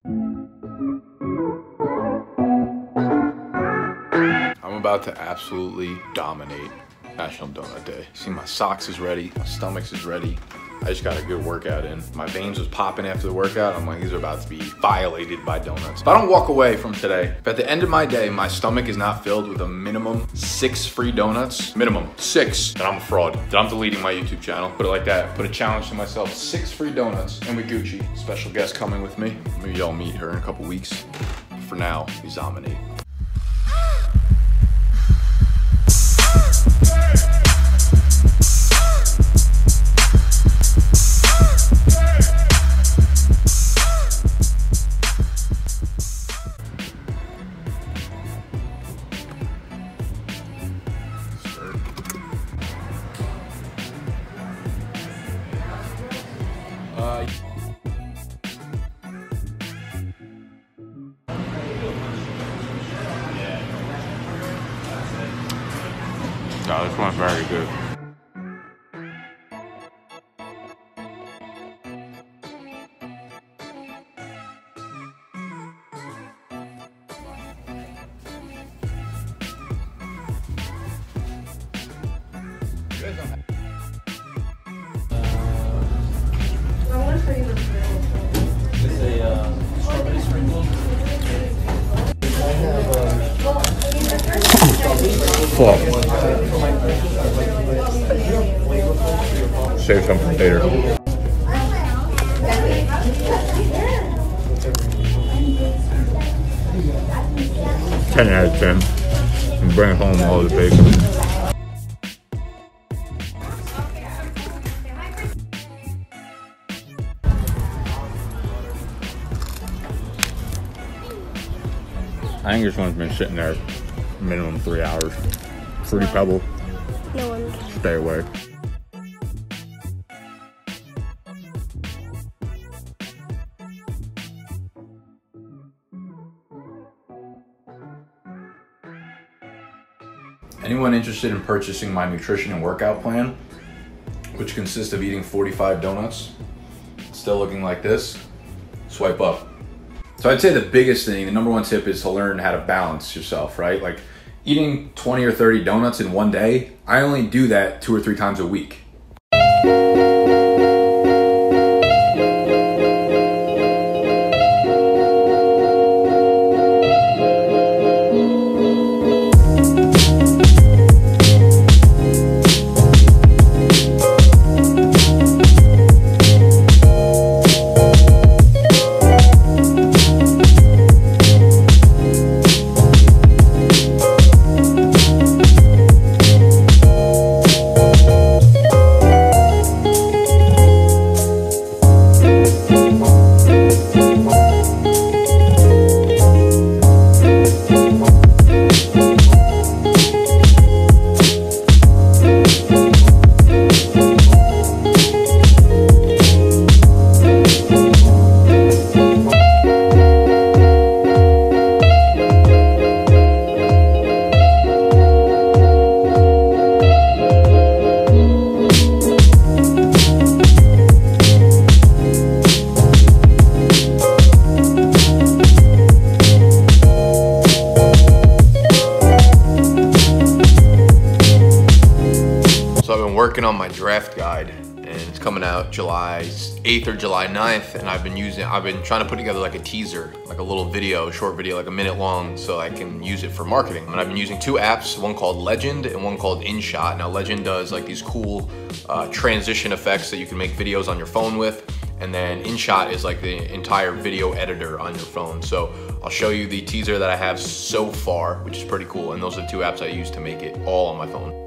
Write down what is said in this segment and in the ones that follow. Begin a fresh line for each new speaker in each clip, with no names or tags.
I'm about to absolutely dominate National Donut Day. See, my socks is ready, my stomach is ready. I just got a good workout in. My veins was popping after the workout. I'm like, these are about to be violated by donuts. If I don't walk away from today, if at the end of my day, my stomach is not filled with a minimum 6 free donuts, minimum 6, then I'm a fraud. Then I'm deleting my YouTube channel. Put it like that. Put a challenge to myself, 6 free donuts, and with Gucci. Special guest coming with me. Maybe y'all meet her in a couple weeks. For now, we ZOMINATE. Oh, this one's very good. Fuck. Save some for later. 10 out of 10. And bring home all the bacon. I think this one's been sitting there minimum 3 hours. Fruity Pebble.
No one.
Stay away. Anyone interested in purchasing my nutrition and workout plan, which consists of eating 45 donuts, still looking like this, swipe up. So I'd say the biggest thing, the number one tip is to learn how to balance yourself, right? Like eating 20 or 30 donuts in one day, I only do that 2 or 3 times a week. Working on my draft guide, and it's coming out July 8th or July 9th, and I've been trying to put together like a teaser, like a little video, short video, like a minute long, so I can use it for marketing. And I've been using 2 apps, one called Legend and one called InShot. Now Legend does like these cool transition effects that you can make videos on your phone with, and then InShot is like the entire video editor on your phone. So I'll show you the teaser that I have so far, which is pretty cool, and those are the 2 apps I use to make it all on my phone.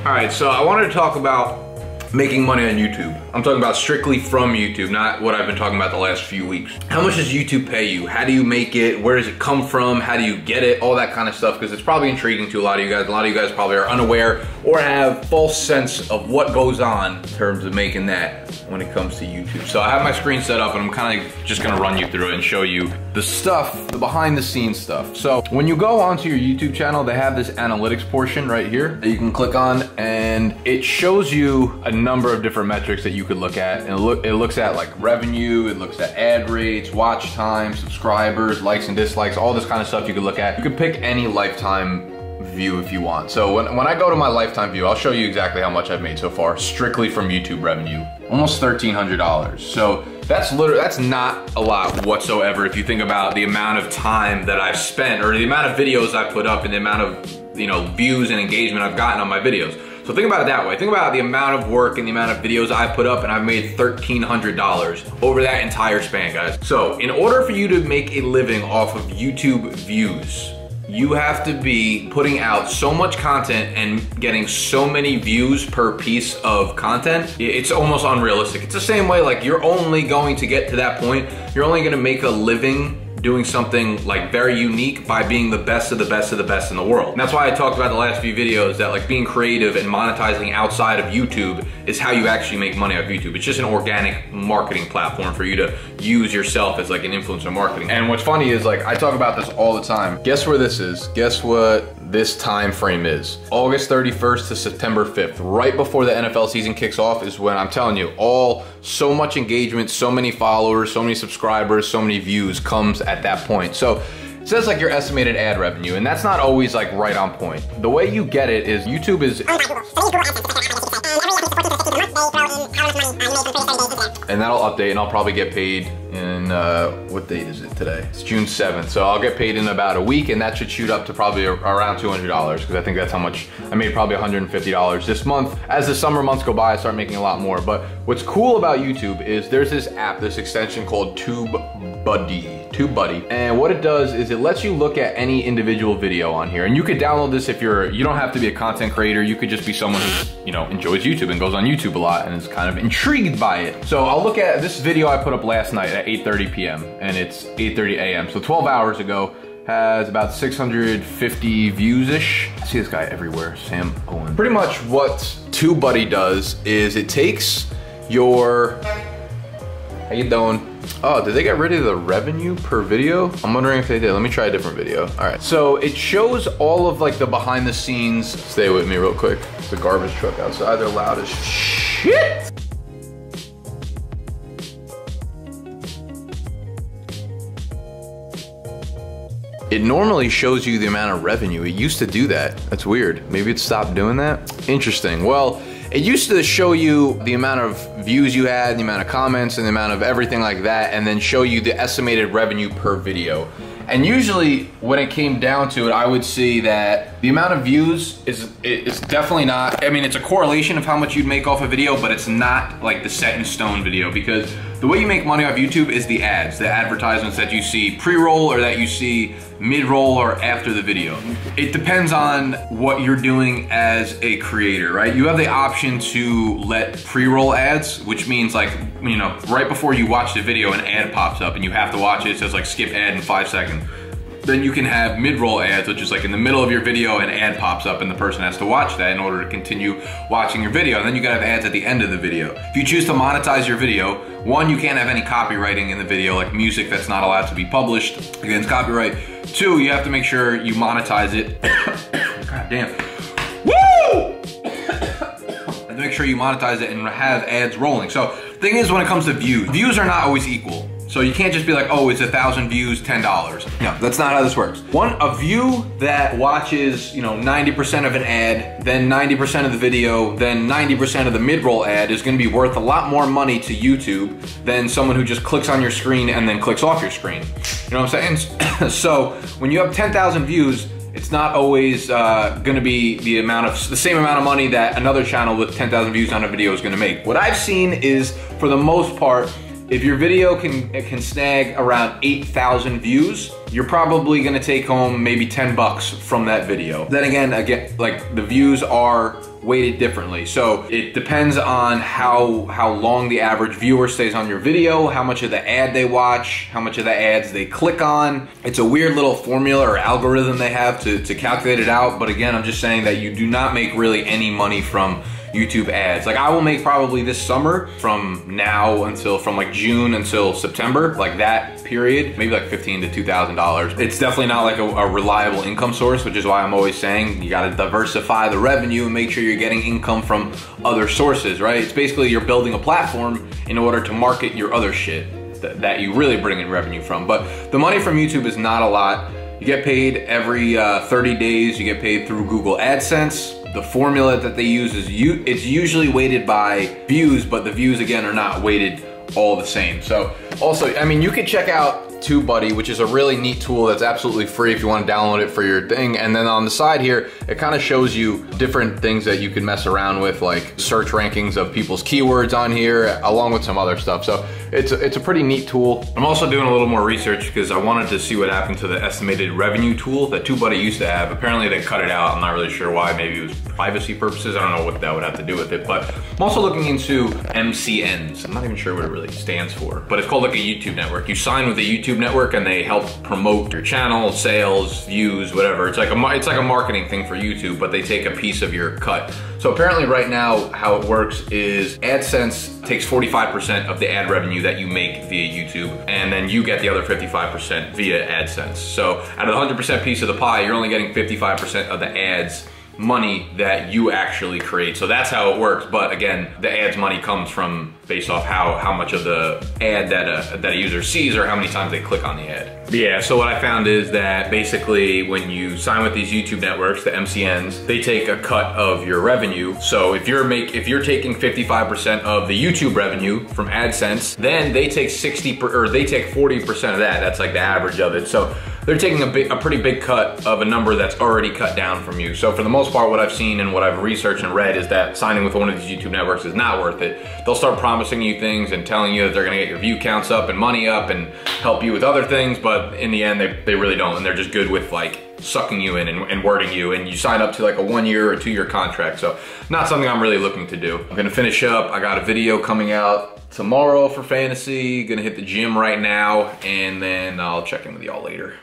All right, so I wanted to talk about making money on YouTube. I'm talking about strictly from YouTube, not what I've been talking about the last few weeks. How much does YouTube pay you? How do you make it? Where does it come from? How do you get it? All that kind of stuff, because it's probably intriguing to a lot of you guys. A lot of you guys probably are unaware or have false sense of what goes on in terms of making that when it comes to YouTube. So I have my screen set up and I'm kind of just gonna run you through it and show you the stuff, the behind the scenes stuff. So when you go onto your YouTube channel, they have this analytics portion right here that you can click on, and it shows you a number of different metrics that you could look at. And it looks at like revenue, it looks at ad rates, watch time, subscribers, likes and dislikes, all this kind of stuff you could look at. You could pick any lifetime view if you want. So when I go to my lifetime view, I'll show you exactly how much I've made so far, strictly from YouTube revenue. Almost $1,300. So that's not a lot whatsoever if you think about the amount of time that I've spent, or the amount of videos I've put up, and the amount of, you know, views and engagement I've gotten on my videos. So think about it that way. Think about the amount of work and the amount of videos I've put up, and I've made $1,300 over that entire span, guys. So in order for you to make a living off of YouTube views, you have to be putting out so much content and getting so many views per piece of content. It's almost unrealistic. It's the same way, like, you're only going to get to that point. You're only gonna make a living doing something like very unique by being the best of the best of the best in the world. And that's why I talked about the last few videos that, like, being creative and monetizing outside of YouTube is how you actually make money off YouTube. It's just an organic marketing platform for you to use yourself as like an influencer marketing. And what's funny is, like, I talk about this all the time. Guess where this is? Guess what this time frame is? August 31st to September 5th. Right before the NFL season kicks off is when, I'm telling you, so much engagement, so many followers, so many subscribers, so many views comes at that point. So it says like your estimated ad revenue, and that's not always like right on point. The way you get it is YouTube is, and that'll update, and I'll probably get paid in, what date is it today? It's June 7th. So I'll get paid in about a week, and that should shoot up to probably around $200, because I think that's how much I made, probably $150 this month. As the summer months go by, I start making a lot more. But what's cool about YouTube is there's this app, this extension called TubeBuddy. And what it does is it lets you look at any individual video on here. And you could download this if you don't have to be a content creator. You could just be someone who, you know, enjoys YouTube and goes on YouTube a lot and is kind of intrigued by it. So I'll look at this video I put up last night at 8:30 p.m. and it's 8:30 a.m. So 12 hours ago, has about 650 views-ish. I see this guy everywhere, Sam Owen. Pretty much what TubeBuddy does is it takes your, how you doing? Oh, did they get rid of the revenue per video? I'm wondering if they did. Let me try a different video. All right, so it shows all of like the behind the scenes. Stay with me real quick. The garbage truck outside, they're loud as shit. It normally shows you the amount of revenue. It used to do that. That's weird. Maybe it stopped doing that. Interesting. Well, it used to show you the amount of views you had, the amount of comments, and the amount of everything like that, and then show you the estimated revenue per video. And usually when it came down to it, I would see that the amount of views is definitely not, I mean, it's a correlation of how much you'd make off a video, but it's not like the set in stone video, because the way you make money off YouTube is the ads, the advertisements that you see pre-roll or that you see mid-roll or after the video. It depends on what you're doing as a creator, right? You have the option to let pre-roll ads, which means, like, you know, right before you watch the video, an ad pops up and you have to watch it. It says like skip ad in 5 seconds. Then you can have mid-roll ads, which is like in the middle of your video, an ad pops up and the person has to watch that in order to continue watching your video. And then you gotta have ads at the end of the video. If you choose to monetize your video, one, you can't have any copywriting in the video, like music that's not allowed to be published against copyright. Two, you have to make sure you monetize it. God damn. Woo! And make sure you monetize it and have ads rolling. So the thing is, when it comes to views are not always equal. So you can't just be like, oh, it's 1,000 views, $10. No, that's not how this works. A view that watches, you know, 90% of an ad, then 90% of the video, then 90% of the mid-roll ad is gonna be worth a lot more money to YouTube than someone who just clicks on your screen and then clicks off your screen. You know what I'm saying? So when you have 10,000 views, it's not always gonna be the same amount of money that another channel with 10,000 views on a video is gonna make. What I've seen is, for the most part, If your video can snag around 8,000 views, you're probably gonna take home maybe 10 bucks from that video. Then again, like the views are weighted differently. So it depends on how long the average viewer stays on your video, how much of the ad they watch, how much of the ads they click on. It's a weird little formula or algorithm they have to calculate it out. But again, I'm just saying that you do not make really any money from YouTube ads. Like I will make probably this summer from now until from like June until September, like that period, maybe like $1,500 to $2,000. It's definitely not like a reliable income source, which is why I'm always saying you gotta diversify the revenue and make sure you're getting income from other sources, right? It's basically you're building a platform in order to market your other shit that you really bring in revenue from. But the money from YouTube is not a lot. You get paid every 30 days, you get paid through Google AdSense. The formula that they use is it's usually weighted by views, but the views again are not weighted all the same. So also, I mean, you could check out TubeBuddy, which is a really neat tool that's absolutely free if you want to download it for your thing. And then on the side here, it kind of shows you different things that you can mess around with, like search rankings of people's keywords on here, along with some other stuff. So it's a pretty neat tool. I'm also doing a little more research because I wanted to see what happened to the estimated revenue tool that TubeBuddy used to have. Apparently they cut it out. I'm not really sure why. Maybe it was privacy purposes. I don't know what that would have to do with it. But I'm also looking into MCNs. I'm not even sure what it really stands for, but it's called like a YouTube network. You sign with a YouTube network and they help promote your channel, sales, views, whatever. It's like a marketing thing for YouTube, but they take a piece of your cut. So apparently right now how it works is AdSense takes 45% of the ad revenue that you make via YouTube, and then you get the other 55% via AdSense. So out of the 100% piece of the pie, you're only getting 55% of the ads money that you actually create. So that's how it works. But again, the ads money comes from based off how much of the ad that a user sees or how many times they click on the ad. But yeah, so what I found is that basically when you sign with these YouTube networks, the MCNs, they take a cut of your revenue. So if you're taking 55% of the YouTube revenue from AdSense, then they take 40% of that. That's like the average of it. So they're taking a pretty big cut of a number that's already cut down from you. So for the most part, what I've seen and what I've researched and read is that signing with one of these YouTube networks is not worth it. They'll start promising you things and telling you that they're gonna get your view counts up and money up and help you with other things, but in the end, they really don't, and they're just good with like sucking you in and wording you, and you sign up to like a 1 year or 2 year contract. So not something I'm really looking to do. I'm gonna finish up. I got a video coming out tomorrow for fantasy, gonna hit the gym right now, and then I'll check in with y'all later.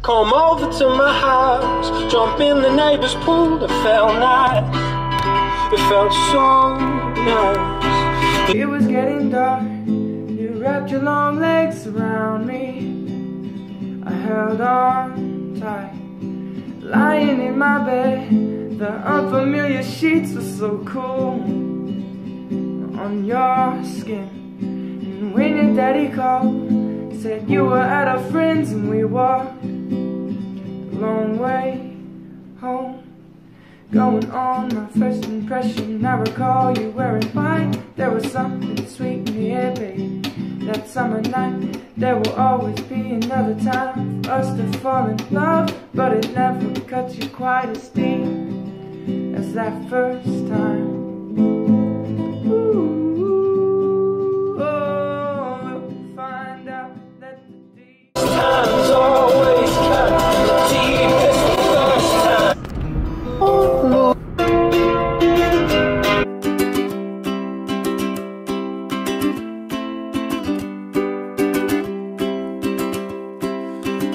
Come over to my house, jump in the neighbor's pool. It felt nice, it felt so nice.
It was getting dark, you wrapped your long legs around me. I held on tight, lying in my bed. The unfamiliar sheets were so cool on your skin. And when your daddy called, said you were at a friend's, and we walked a long way home. Going on my first impression, I recall you wearing white. There was something sweet in the air, babe. That summer night, there will always be another time for us to fall in love, but it never cut you quite as deep as that first time. Ooh.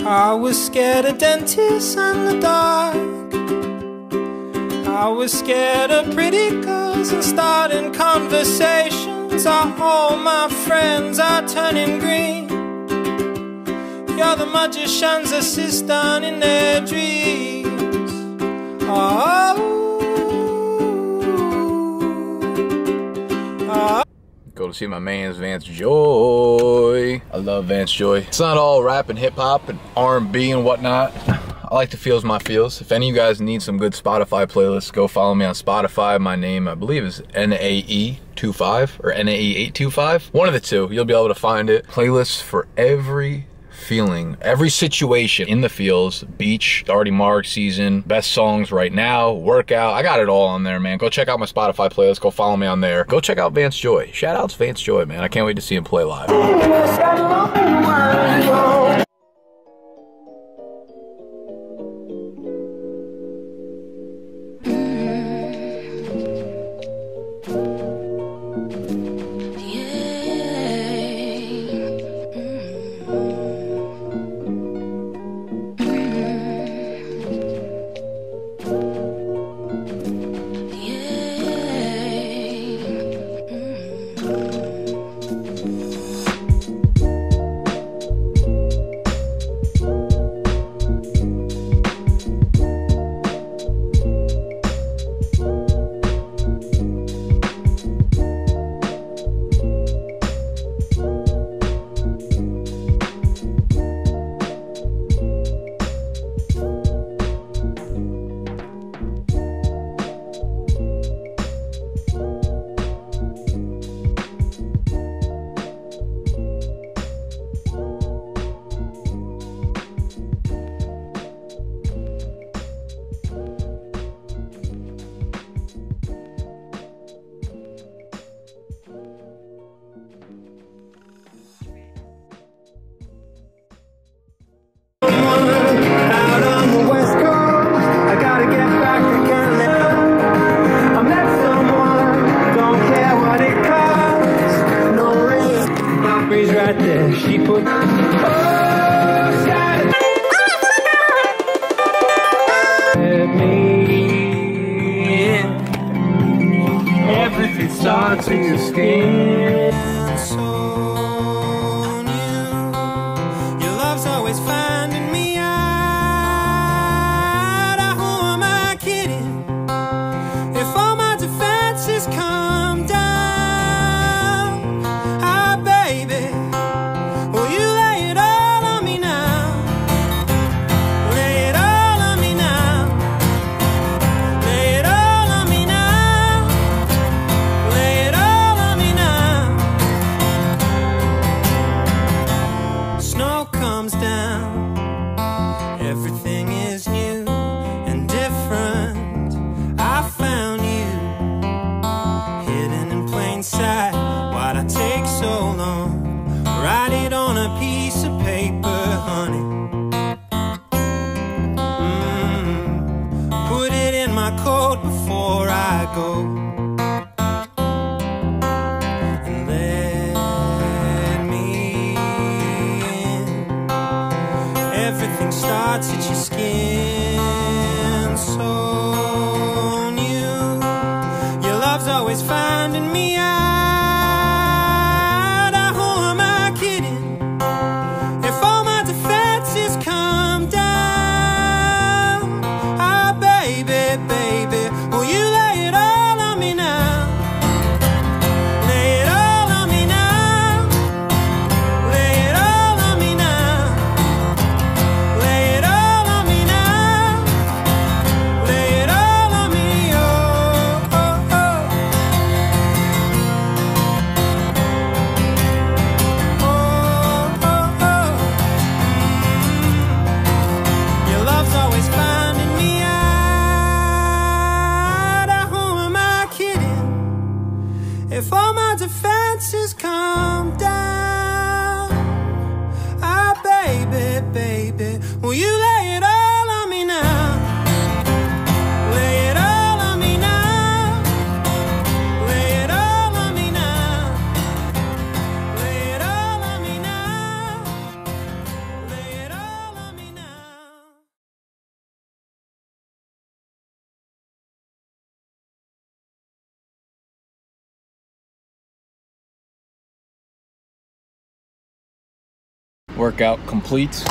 I was scared of dentists and the dark. I was scared of pretty girls and starting conversations. All my friends are turning green. You're the magician's assistant in their dreams.
Go to see my man's Vance Joy. I love Vance Joy. It's not all rap and hip hop and R&B and whatnot. I like to feels my feels. If any of you guys need some good Spotify playlists, go follow me on Spotify. My name, I believe, is NAE25 or NAE825. One of the two. You'll be able to find it. Playlists for every feeling, every situation in the feels. Beach, already marked, season, best songs right now, workout. I got it all on there, man. Go check out my Spotify playlist. Go follow me on there. Go check out Vance Joy. Shout out to Vance Joy, man. I can't wait to see him play live.
Right there, she put me. Everything starts in your skin.
So new, your love's always finding me out. Who am I kidding? If all my defenses come down. Everything is new and different. I found you hidden in plain sight. Why'd I take so long? Write it on a piece of paper, honey. Put it in my coat before I go. Everything starts at your skin, so new. Your love's always finding me out. Who am I kidding? If all my defenses come down. Baby, baby, will you lay it all on me now? Lay it all on me now. Lay it all on me now. Lay it all on me now. Lay it all on me, oh, oh, oh. Oh, oh, oh. Your love's always finding me out. Who am I kidding? If all my defenses come down. Baby, baby, will you lay it all on me now? Lay it all on me now. Lay it all on me now. Lay it all on me now. Lay it all on me now.
Workout complete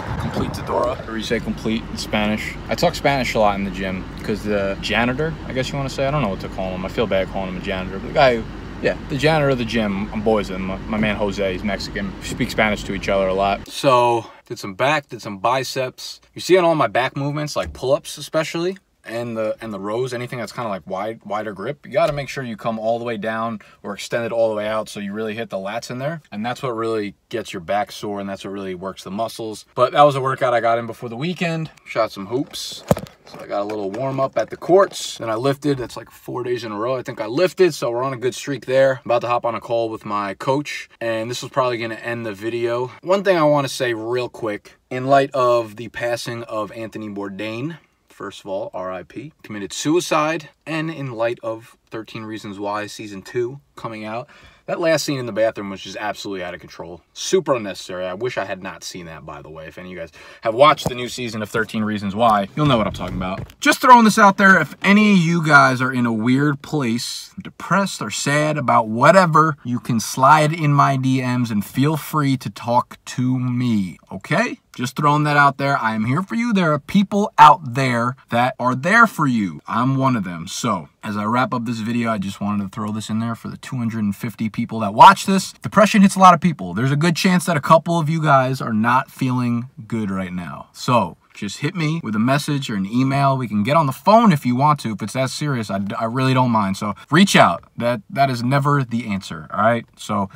Dora, or you say complete in Spanish. I talk Spanish a lot in the gym because the janitor, I guess you want to say, I don't know what to call him. I feel bad calling him a janitor, but the guy Yeah, the janitor of the gym. I'm boys with him. My man Jose, he's Mexican. We speak Spanish to each other a lot. So, did some back, did some biceps. You see on all my back movements, like pull-ups especially, and the rows, anything that's kind of like wider grip, you got to make sure you come all the way down or extend it all the way out so you really hit the lats in there. And that's what really gets your back sore, and that's what really works the muscles. But that was a workout I got in before the weekend. Shot some hoops. So I got a little warm up at the courts. Then I lifted. That's like 4 days in a row I think I lifted. So we're on a good streak there. About to hop on a call with my coach, and this was probably going to end the video. One thing I want to say real quick, in light of the passing of Anthony Bourdain, first of all, RIP, committed suicide, and in light of 13 Reasons Why Season 2 coming out, that last scene in the bathroom was just absolutely out of control. Super unnecessary. I wish I had not seen that, by the way. If any of you guys have watched the new season of 13 Reasons Why, you'll know what I'm talking about. Just throwing this out there, if any of you guys are in a weird place, depressed or sad about whatever, you can slide in my DMs and feel free to talk to me, okay? Just throwing that out there. I am here for you. There are people out there that are there for you. I'm one of them. So, as I wrap up this video, I just wanted to throw this in there for the 250 people that watch this. Depression hits a lot of people. There's a good chance that a couple of you guys are not feeling good right now. So, just hit me with a message or an email. We can get on the phone if you want to. If it's that serious, I really don't mind. So, reach out. That is never the answer, all right? So,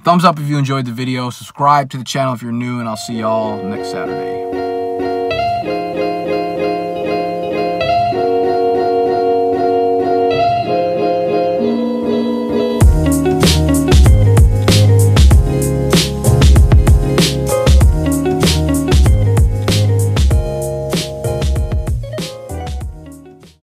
thumbs up if you enjoyed the video. Subscribe to the channel if you're new, and I'll see y'all next Saturday.